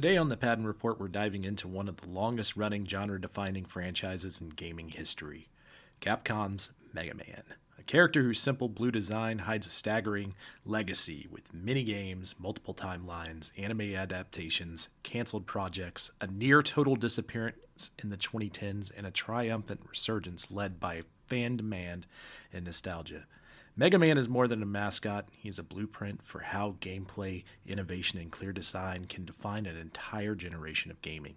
Today on the Patton Report, we're diving into one of the longest running genre defining franchises in gaming history, Capcom's Mega Man. A character whose simple blue design hides a staggering legacy with mini games, multiple timelines, anime adaptations, canceled projects, a near total disappearance in the 2010s, and a triumphant resurgence led by fan demand and nostalgia. Mega Man is more than a mascot, he's a blueprint for how gameplay, innovation, and clear design can define an entire generation of gaming.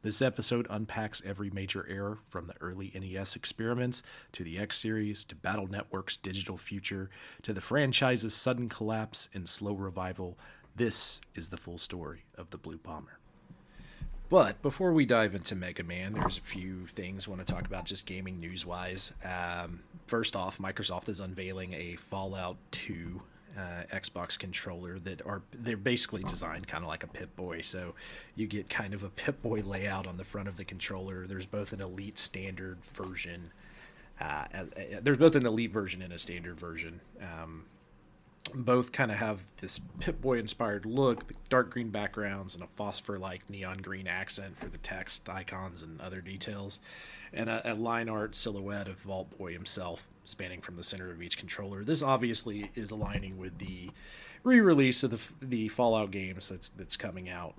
This episode unpacks every major era from the early NES experiments to the X Series to Battle Network's digital future to the franchise's sudden collapse and slow revival. This is the full story of the Blue Bomber. But before we dive into Mega Man, there's a few things I want to talk about just gaming news-wise. First off, Microsoft is unveiling a Fallout 2 Xbox controller they're basically designed kind of like a Pip-Boy, so you get kind of a Pip-Boy layout on the front of the controller. There's both an Elite standard version. There's both an Elite version and a standard version. Both kind of have this Pip-Boy inspired look, the dark green backgrounds, and a phosphor-like neon green accent for the text, icons, and other details, and a line art silhouette of Vault Boy himself spanning from the center of each controller. This obviously is aligning with the re-release of the Fallout games that's coming out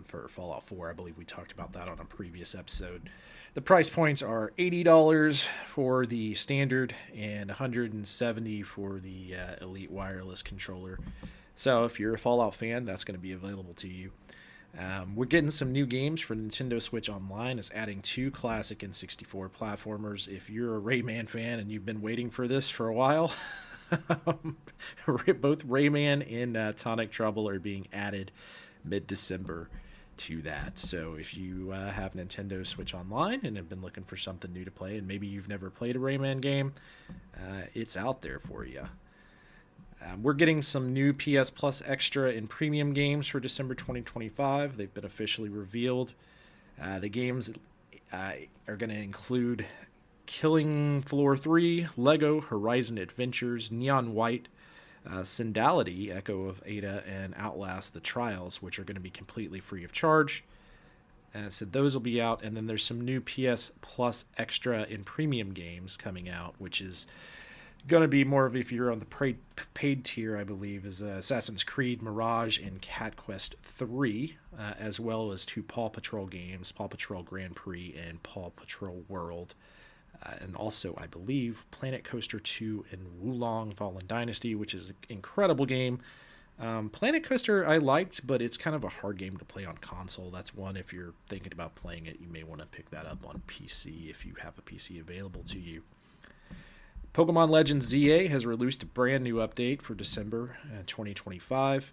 for Fallout 4. I believe we talked about that on a previous episode. The price points are $80 for the standard and $170 for the Elite wireless controller. So if you're a Fallout fan, that's going to be available to you. We're getting some new games for Nintendo Switch Online. It's adding 2 classic N64 platformers. If you're a Rayman fan and you've been waiting for this for a while, both Rayman and Tonic Trouble are being added mid-December to that. So if you have Nintendo Switch Online and have been looking for something new to play, and maybe you've never played a Rayman game, it's out there for you. We're getting some new PS Plus Extra and Premium games for December 2025. They've been officially revealed. The games are going to include Killing Floor 3, Lego Horizon Adventures, Neon White, Syndality, Echo of Ada, and Outlast The Trials, which are going to be completely free of charge. So those will be out, and then there's some new PS Plus Extra and Premium games coming out, which is going to be more of, if you're on the paid tier, I believe, is Assassin's Creed Mirage and Cat Quest 3, as well as 2 Paw Patrol games, Paw Patrol Grand Prix and Paw Patrol World. And also, I believe, Planet Coaster 2 and Wulong Fallen Dynasty, which is an incredible game. Planet Coaster I liked, but it's kind of a hard game to play on console. That's one, if you're thinking about playing it, you may want to pick that up on PC if you have a PC available to you. Pokemon Legends ZA has released a brand new update for December 2025.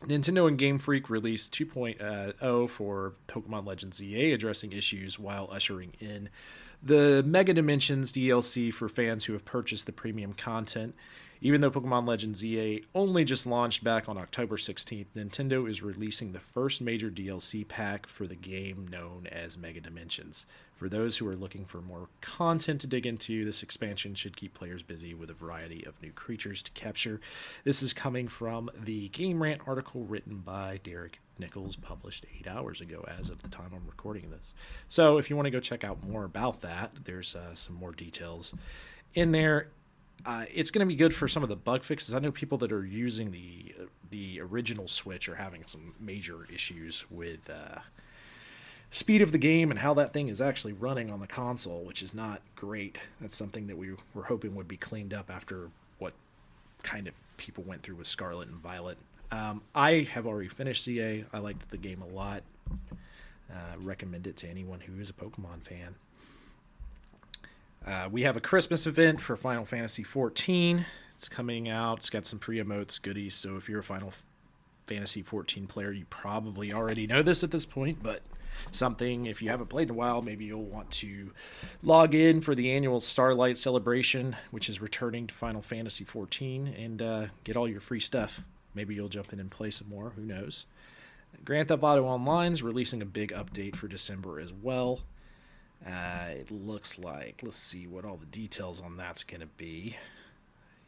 Nintendo and Game Freak released 2.0 for Pokemon Legends ZA, addressing issues while ushering in the Mega Dimensions DLC for fans who have purchased the premium content. Even though Pokemon Legends ZA only just launched back on October 16th, Nintendo is releasing the first major DLC pack for the game known as Mega Dimensions. For those who are looking for more content to dig into, this expansion should keep players busy with a variety of new creatures to capture. This is coming from the Game Rant article written by Derek Nichols, published 8 hours ago as of the time I'm recording this. So if you want to go check out more about that, there's some more details in there. It's going to be good for some of the bug fixes. I know people that are using the original Switch are having some major issues with speed of the game and how that thing is actually running on the console, which is not great. That's something that we were hoping would be cleaned up after what kind of people went through with Scarlet and Violet. I have already finished CA. I liked the game a lot. Recommend it to anyone who is a Pokemon fan. We have a Christmas event for Final Fantasy XIV. It's coming out. It's got some pre-emotes, goodies. So if you're a Final Fantasy XIV player, you probably already know this at this point. But something, if you haven't played in a while, maybe you'll want to log in for the annual Starlight Celebration, which is returning to Final Fantasy XIV, and get all your free stuff. Maybe you'll jump in and play some more. Who knows? Grand Theft Auto Online is releasing a big update for December as well. It looks like, let's see what all the details on that's going to be.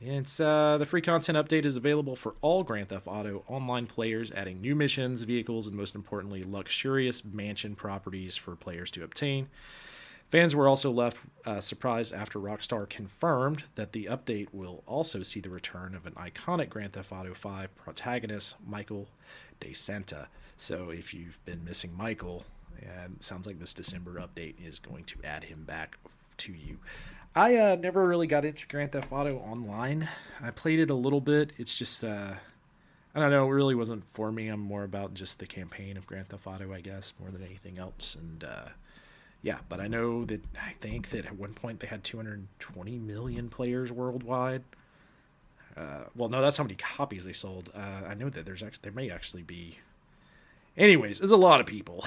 It's the free content update is available for all Grand Theft Auto online players, adding new missions, vehicles, and most importantly, luxurious mansion properties for players to obtain. Fans were also left surprised after Rockstar confirmed that the update will also see the return of an iconic Grand Theft Auto 5 protagonist, Michael De Santa. So if you've been missing Michael, it sounds like this December update is going to add him back to you. I never really got into Grand Theft Auto Online. I played it a little bit. It's just, I don't know, it really wasn't for me. I'm more about just the campaign of Grand Theft Auto, I guess, more than anything else. And, yeah, but I know that I think that at one point they had 220 million players worldwide. Well, no, that's how many copies they sold. I know that there may actually be. Anyways, there's a lot of people.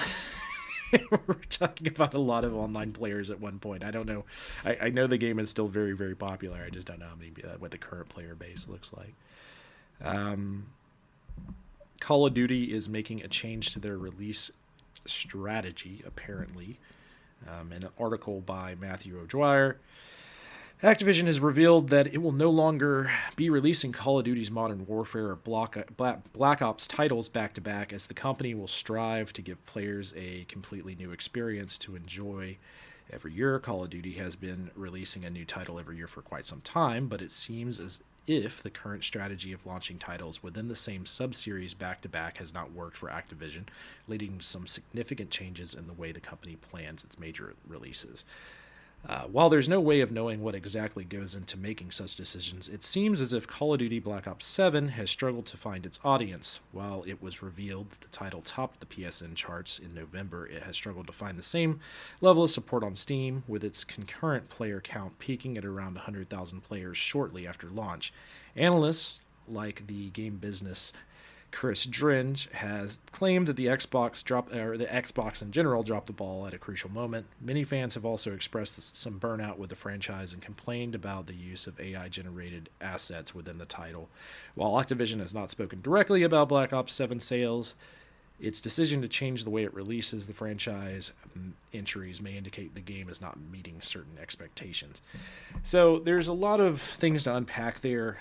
We're talking about a lot of online players at one point. I don't know. I know the game is still very, very popular. I just don't know how many what the current player base looks like. Call of Duty is making a change to their release strategy, apparently. In an article by Matthew O'Dwyer, Activision has revealed that it will no longer be releasing Call of Duty's Modern Warfare or Black Ops titles back-to-back, as the company will strive to give players a completely new experience to enjoy every year. Call of Duty has been releasing a new title every year for quite some time, but it seems as if the current strategy of launching titles within the same sub-series back-to-back has not worked for Activision, leading to some significant changes in the way the company plans its major releases. While there's no way of knowing what exactly goes into making such decisions, it seems as if Call of Duty Black Ops 7 has struggled to find its audience. While it was revealed that the title topped the PSN charts in November, it has struggled to find the same level of support on Steam, with its concurrent player count peaking at around 100,000 players shortly after launch. Analysts like the game business Chris Dringe has claimed that the Xbox in general dropped the ball at a crucial moment. Many fans have also expressed some burnout with the franchise and complained about the use of AI-generated assets within the title. While Activision has not spoken directly about Black Ops 7 sales, its decision to change the way it releases the franchise entries may indicate the game is not meeting certain expectations. So there's a lot of things to unpack there.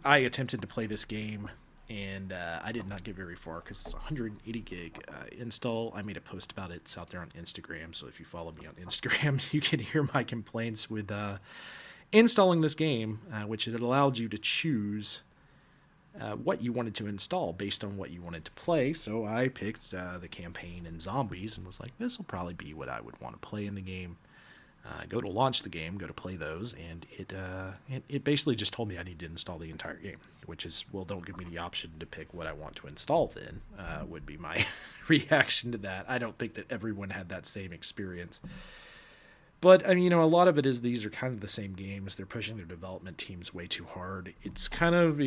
I attempted to play this game, and I did not get very far because it's 180 gig install. I made a post about it. It's out there on Instagram, so if you follow me on Instagram, you can hear my complaints with installing this game, which it allowed you to choose what you wanted to install based on what you wanted to play. So I picked the campaign and zombies and was like, this will probably be what I would want to play in the game. Go to launch the game, go to play those, and it basically just told me I need to install the entire game, which is, well, don't give me the option to pick what I want to install then, would be my reaction to that. I don't think that everyone had that same experience. But, I mean, a lot of it is these are kind of the same games. They're pushing their development teams way too hard. It's kind of,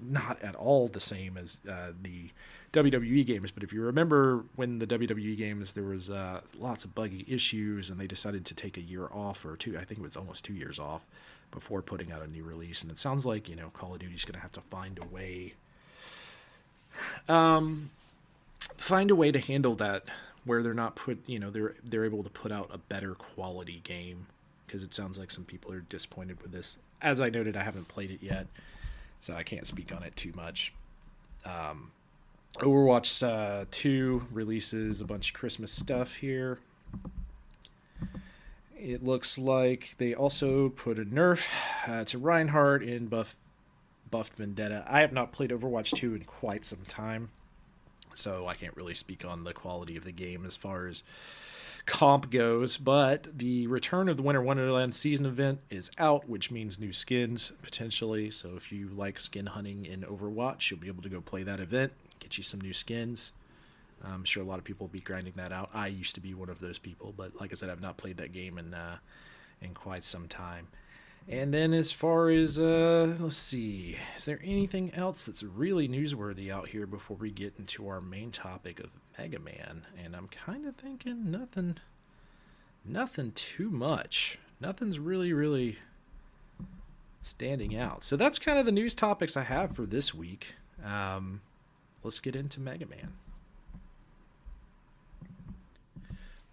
not at all the same as the WWE games, but if you remember when the WWE games, there was lots of buggy issues, and they decided to take a year off, or two, I think it was almost 2 years off, before putting out a new release. And it sounds like, Call of Duty's going to have to find a way to handle that, where they're not they're able to put out a better quality game, because it sounds like some people are disappointed with this. As I noted, I haven't played it yet, so I can't speak on it too much. Overwatch 2 releases a bunch of Christmas stuff here. It looks like they also put a nerf to Reinhardt in Buffed Vendetta. I have not played Overwatch 2 in quite some time, so I can't really speak on the quality of the game as far as comp goes, but the return of the Winter Wonderland season event is out, which means new skins, potentially. So if you like skin hunting in Overwatch, you'll be able to go play that event, get you some new skins. I'm sure a lot of people will be grinding that out. I used to be one of those people, but like I said, I've not played that game in quite some time. And then as far as, let's see, is there anything else that's really newsworthy out here before we get into our main topic of Mega Man? And I'm kind of thinking nothing too much. Nothing's really standing out. So that's kind of the news topics I have for this week. Let's get into Mega Man.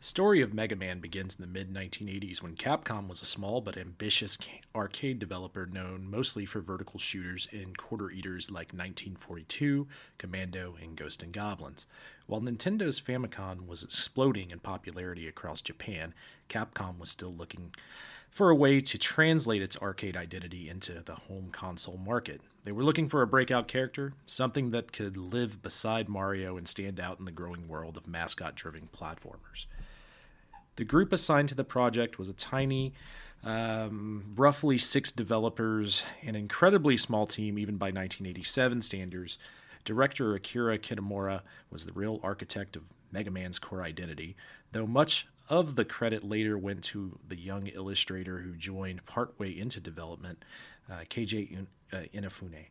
The story of Mega Man begins in the mid 1980s when Capcom was a small but ambitious arcade developer known mostly for vertical shooters and quarter eaters like 1942, Commando, and Ghost and Goblins. While Nintendo's Famicom was exploding in popularity across Japan, Capcom was still looking for a way to translate its arcade identity into the home console market. They were looking for a breakout character, something that could live beside Mario and stand out in the growing world of mascot driven platformers. The group assigned to the project was a tiny, roughly 6 developers, an incredibly small team even by 1987 standards. Director Akira Kitamura was the real architect of Mega Man's core identity, though much of the credit later went to the young illustrator who joined partway into development, KJ Inafune.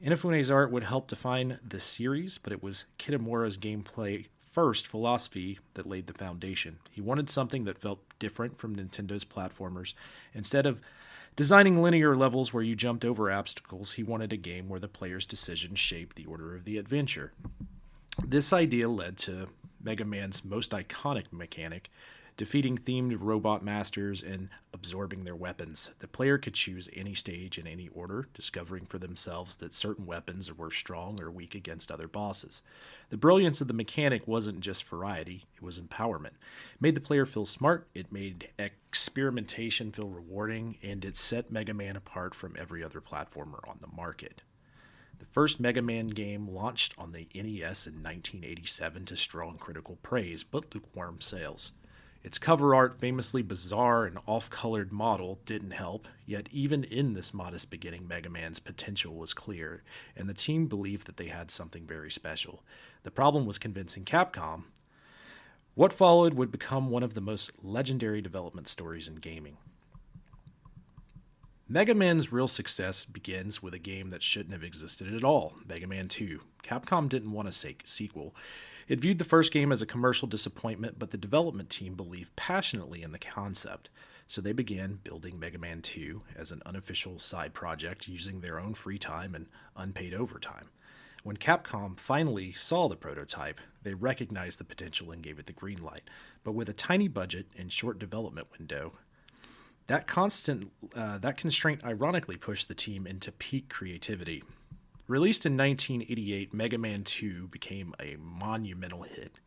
Inafune's art would help define the series, but it was Kitamura's gameplay first philosophy that laid the foundation. He wanted something that felt different from Nintendo's platformers. Instead of designing linear levels where you jumped over obstacles, he wanted a game where the player's decisions shaped the order of the adventure. This idea led to Mega Man's most iconic mechanic, defeating themed robot masters and absorbing their weapons. The player could choose any stage in any order, discovering for themselves that certain weapons were strong or weak against other bosses. The brilliance of the mechanic wasn't just variety, it was empowerment. It made the player feel smart, it made experimentation feel rewarding, and it set Mega Man apart from every other platformer on the market. The first Mega Man game launched on the NES in 1987 to strong critical praise, but lukewarm sales. Its cover art, famously bizarre and off-colored model, didn't help, yet even in this modest beginning, Mega Man's potential was clear, and the team believed that they had something very special. The problem was convincing Capcom. What followed would become one of the most legendary development stories in gaming. Mega Man's real success begins with a game that shouldn't have existed at all, Mega Man 2. Capcom didn't want a sequel. It viewed the first game as a commercial disappointment, but the development team believed passionately in the concept, so they began building Mega Man 2 as an unofficial side project using their own free time and unpaid overtime. When Capcom finally saw the prototype, they recognized the potential and gave it the green light, but with a tiny budget and short development window, that constraint ironically pushed the team into peak creativity. Released in 1988, Mega Man 2 became a monumental hit.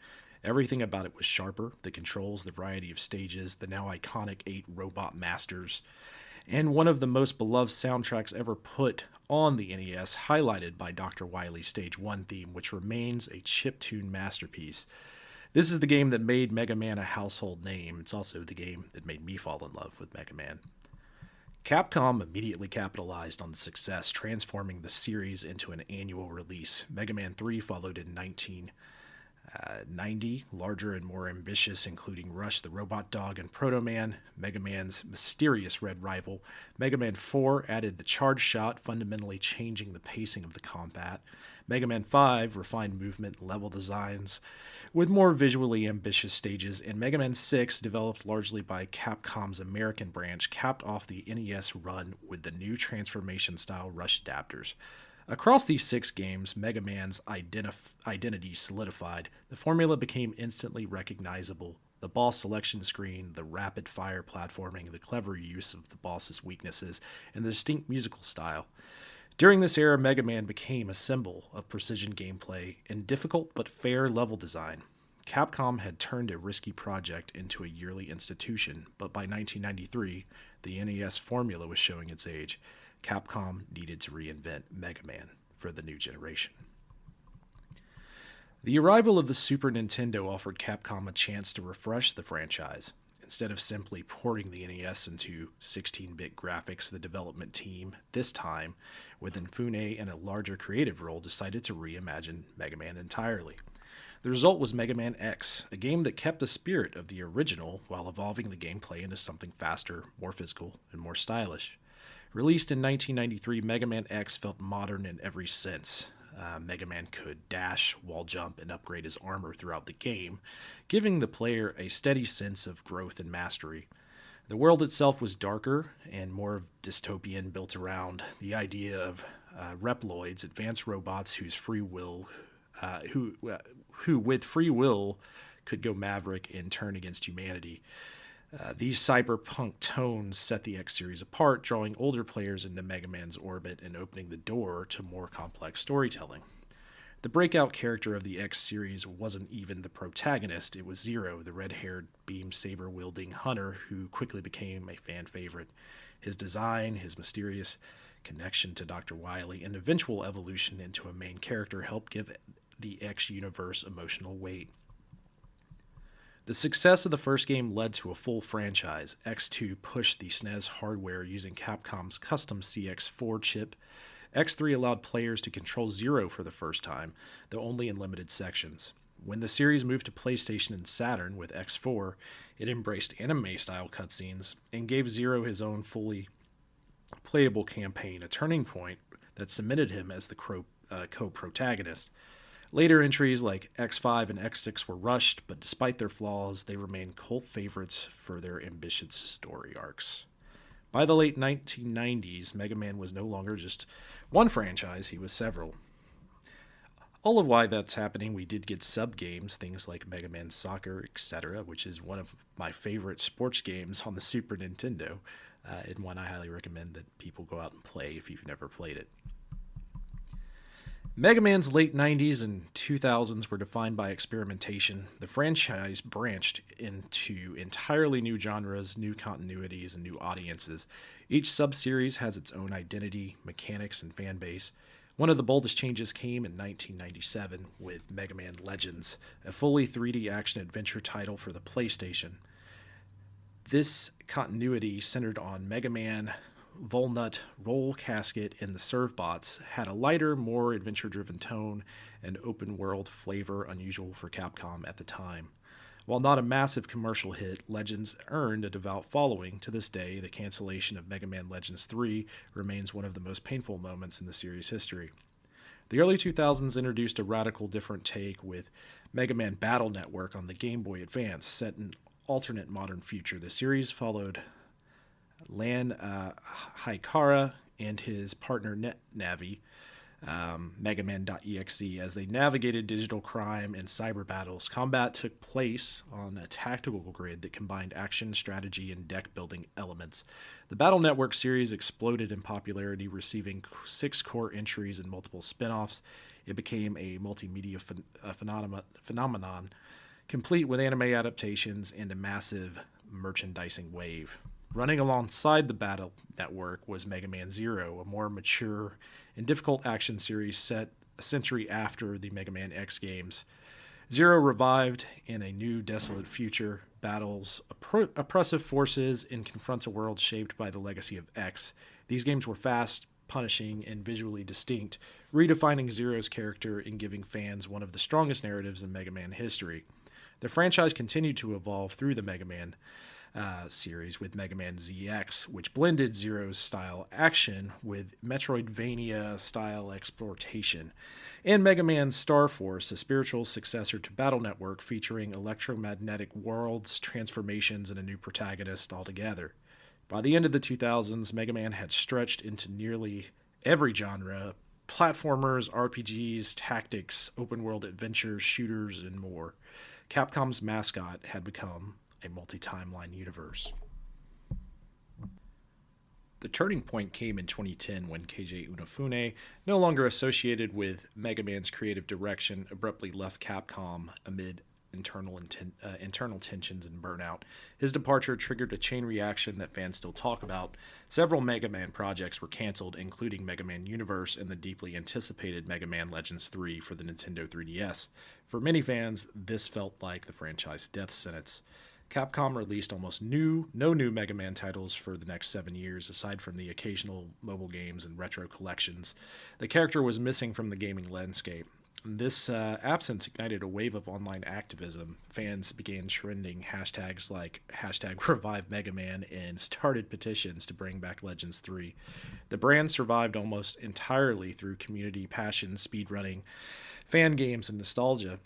Everything about it was sharper: the controls, the variety of stages, the now iconic 8 robot masters, and one of the most beloved soundtracks ever put on the NES, highlighted by Dr. Wily's Stage 1 theme, which remains a chiptune masterpiece. This is the game that made Mega Man a household name. It's also the game that made me fall in love with Mega Man. Capcom immediately capitalized on the success, transforming the series into an annual release. Mega Man 3 followed in 1990, larger and more ambitious, including Rush the Robot Dog and Proto Man, Mega Man's mysterious red rival. Mega Man 4 added the charge shot, fundamentally changing the pacing of the combat. Mega Man 5 refined movement and level designs with more visually ambitious stages, and Mega Man 6, developed largely by Capcom's American branch, capped off the NES run with the new transformation-style Rush adapters. Across these 6 games, Mega Man's identity solidified. The formula became instantly recognizable. The boss selection screen, the rapid-fire platforming, the clever use of the boss's weaknesses, and the distinct musical style. During this era, Mega Man became a symbol of precision gameplay and difficult but fair level design. Capcom had turned a risky project into a yearly institution, but by 1993, the NES formula was showing its age. Capcom needed to reinvent Mega Man for the new generation. The arrival of the Super Nintendo offered Capcom a chance to refresh the franchise. Instead of simply porting the NES into 16-bit graphics, the development team, this time with Inafune in a larger creative role, decided to reimagine Mega Man entirely. The result was Mega Man X, a game that kept the spirit of the original while evolving the gameplay into something faster, more physical, and more stylish. Released in 1993, Mega Man X felt modern in every sense. Mega Man could dash, wall jump, and upgrade his armor throughout the game, giving the player a steady sense of growth and mastery. The world itself was darker and more dystopian, built around the idea of Reploids, advanced robots who with free will could go maverick and turn against humanity. These cyberpunk tones set the X series apart, drawing older players into Mega Man's orbit and opening the door to more complex storytelling. The breakout character of the X series wasn't even the protagonist, it was Zero, the red-haired, beam saber-wielding hunter who quickly became a fan favorite. His design, his mysterious connection to Dr. Wily, and eventual evolution into a main character helped give the X universe emotional weight. The success of the first game led to a full franchise. X2 pushed the SNES hardware using Capcom's custom CX4 chip. X3 allowed players to control Zero for the first time, though only in limited sections. When the series moved to PlayStation and Saturn with X4, it embraced anime-style cutscenes and gave Zero his own fully playable campaign, a turning point that cemented him as the co-protagonist. Later entries like X5 and X6 were rushed, but despite their flaws, they remain cult favorites for their ambitious story arcs. By the late 1990s, Mega Man was no longer just one franchise, he was several. All of why that's happening, we did get sub-games, things like Mega Man Soccer, etc., which is one of my favorite sports games on the Super Nintendo, and one I highly recommend that people go out and play if you've never played it. Mega Man's late 90s and 2000s were defined by experimentation. The franchise branched into entirely new genres, new continuities, and new audiences. Each sub-series has its own identity, mechanics, and fan base. One of the boldest changes came in 1997 with Mega Man Legends, a fully 3D action-adventure title for the PlayStation. This continuity centered on Mega Man, Volnut, Roll Casket, and the Servbots had a lighter, more adventure-driven tone and open-world flavor unusual for Capcom at the time. While not a massive commercial hit, Legends earned a devout following. To this day, the cancellation of Mega Man Legends 3 remains one of the most painful moments in the series' history. The early 2000s introduced a radical different take with Mega Man Battle Network on the Game Boy Advance, set in alternate modern future. The series followed Lan Hikara and his partner NetNavi, Mega Man.exe, as they navigated digital crime and cyber battles. Combat took place on a tactical grid that combined action, strategy, and deck-building elements. The Battle Network series exploded in popularity, receiving 6 core entries and multiple spin-offs. It became a multimedia phenomenon, complete with anime adaptations and a massive merchandising wave. Running alongside the Battle Network was Mega Man Zero, a more mature and difficult action series set a century after the Mega Man X games. Zero revived in a new, desolate future, battles oppressive forces, and confronts a world shaped by the legacy of X. These games were fast, punishing, and visually distinct, redefining Zero's character and giving fans one of the strongest narratives in Mega Man history. The franchise continued to evolve through the Mega Man series with Mega Man ZX, which blended Zero's style action with Metroidvania style exploitation, and Mega Man Star Force, a spiritual successor to Battle Network featuring electromagnetic worlds, transformations, and a new protagonist altogether. By the end of the 2000s, Mega Man had stretched into nearly every genre: platformers, RPGs, tactics, open-world adventures, shooters, and more. Capcom's mascot had become a multi-timeline universe. The turning point came in 2010 when KJ Unifune, no longer associated with Mega Man's creative direction, abruptly left Capcom amid internal tensions and burnout. His departure triggered a chain reaction that fans still talk about. Several Mega Man projects were canceled, including Mega Man Universe and the deeply anticipated Mega Man Legends 3 for the Nintendo 3DS. For many fans, this felt like the franchise death sentence. Capcom released almost no new Mega Man titles for the next 7 years, aside from the occasional mobile games and retro collections. The character was missing from the gaming landscape. This absence ignited a wave of online activism. Fans began trending hashtags like #ReviveMegaMan and started petitions to bring back Legends 3. The brand survived almost entirely through community passion, speedrunning, fan games, and nostalgia.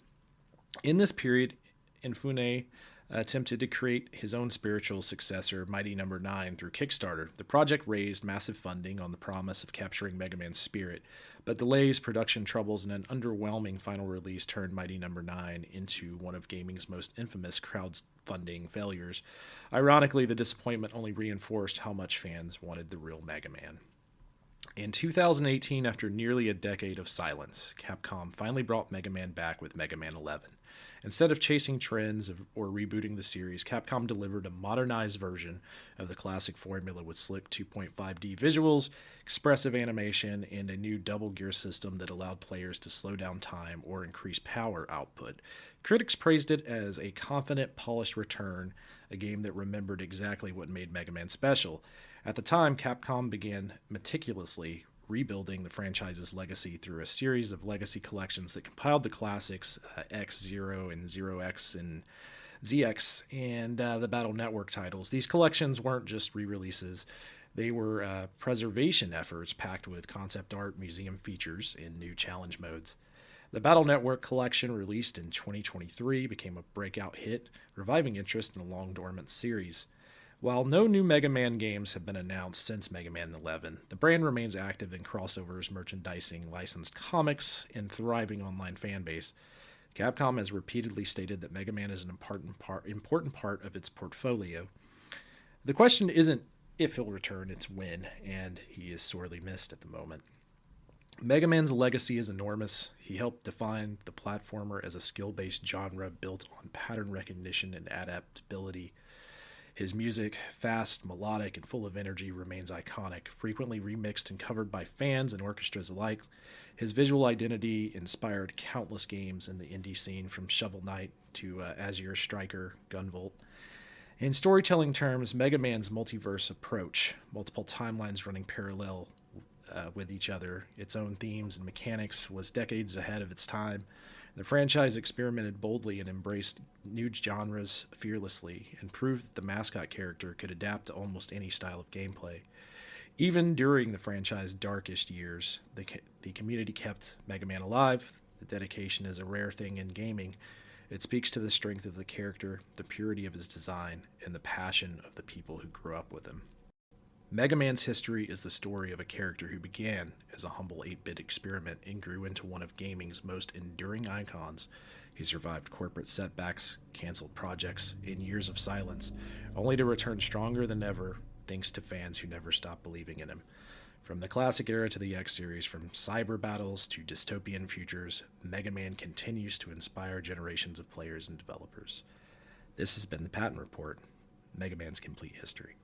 In this period, Inafune attempted to create his own spiritual successor, Mighty Number 9, through Kickstarter. The project raised massive funding on the promise of capturing Mega Man's spirit, but delays, production troubles, and an underwhelming final release turned Mighty Number 9 into one of gaming's most infamous crowdfunding failures. Ironically, the disappointment only reinforced how much fans wanted the real Mega Man. In 2018, after nearly a decade of silence, Capcom finally brought Mega Man back with Mega Man 11. Instead of chasing trends or rebooting the series, Capcom delivered a modernized version of the classic formula with slick 2.5D visuals, expressive animation, and a new double gear system that allowed players to slow down time or increase power output. Critics praised it as a confident, polished return, a game that remembered exactly what made Mega Man special. At the time, Capcom began meticulously rebuilding the franchise's legacy through a series of legacy collections that compiled the classics X0 and Zero X and ZX and the Battle Network titles. These collections weren't just re-releases. They were preservation efforts packed with concept art, museum features, and new challenge modes. The Battle Network collection, released in 2023, became a breakout hit, reviving interest in the long-dormant series. While no new Mega Man games have been announced since Mega Man 11, the brand remains active in crossovers, merchandising, licensed comics, and thriving online fanbase. Capcom has repeatedly stated that Mega Man is an important part of its portfolio. The question isn't if he'll return, it's when, and he is sorely missed at the moment. Mega Man's legacy is enormous. He helped define the platformer as a skill-based genre built on pattern recognition and adaptability. His music, fast, melodic, and full of energy, remains iconic, frequently remixed and covered by fans and orchestras alike. His visual identity inspired countless games in the indie scene, from Shovel Knight to Azure Striker, Gunvolt. In storytelling terms, Mega Man's multiverse approach, multiple timelines running parallel with each other, its own themes and mechanics, was decades ahead of its time. The franchise experimented boldly and embraced new genres fearlessly, and proved that the mascot character could adapt to almost any style of gameplay. Even during the franchise's darkest years, the community kept Mega Man alive. The dedication is a rare thing in gaming. It speaks to the strength of the character, the purity of his design, and the passion of the people who grew up with him. Mega Man's history is the story of a character who began as a humble 8-bit experiment and grew into one of gaming's most enduring icons. He survived corporate setbacks, canceled projects, and years of silence, only to return stronger than ever thanks to fans who never stopped believing in him. From the classic era to the X series, from cyber battles to dystopian futures, Mega Man continues to inspire generations of players and developers. This has been the Patton Report, Mega Man's complete history.